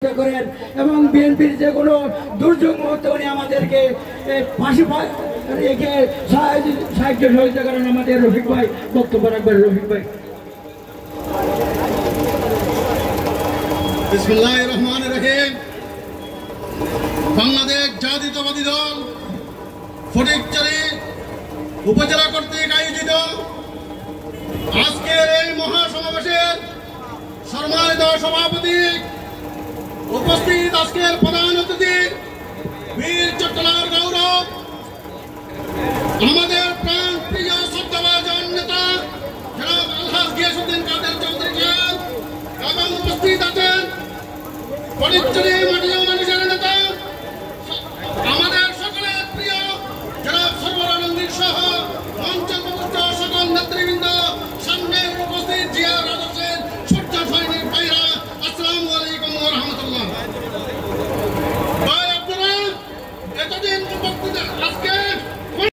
করেন এবং বিএনপির যে কোনো দুর্যোগ মুহূর্তে উনি আমাদেরকে ফাঁসি রেখে সাহায্য সহযোগিতা করেন। আমাদের রফিক ভাই বক্তব্য রাখবেন। রফিক ভাই। বিসমিল্লাহির রহমানির রহিম। বাংলাদেশ জাতীয়তাবাদী দল ফটিকছড়ি উপজেলা কর্তৃক আয়োজিত আজকের এই মহাসমাবেশের সম্মানিত সভাপতি, উপস্থিত আজকের প্রধান অতিথি বীর চট্টলার গৌরব, আমাদের প্রাণ প্রিয় শ্রদ্ধাভাজন নেতা জনাব আলহাজ গিয়াসউদ্দিন কাদের চৌধুরী সাহেব, এবং উপস্থিত আছেন ফটিকছড়ি মাটি ও মানুষের নেতা আমাদের সকলের প্রিয় জনাব সরওয়ার আলমগীর সহ মঞ্চের উপস্থিত সকল নেতৃবৃন্দ, সামনে উপস্থিত জিয়া রাজসেন সূর্য সৈনিক ভাইরা, আসসালামু আলাইকুম ওয়া রাহমাতুল্লাহ। ভাই, আপনারা এতদিন বক্তৃতা আজকে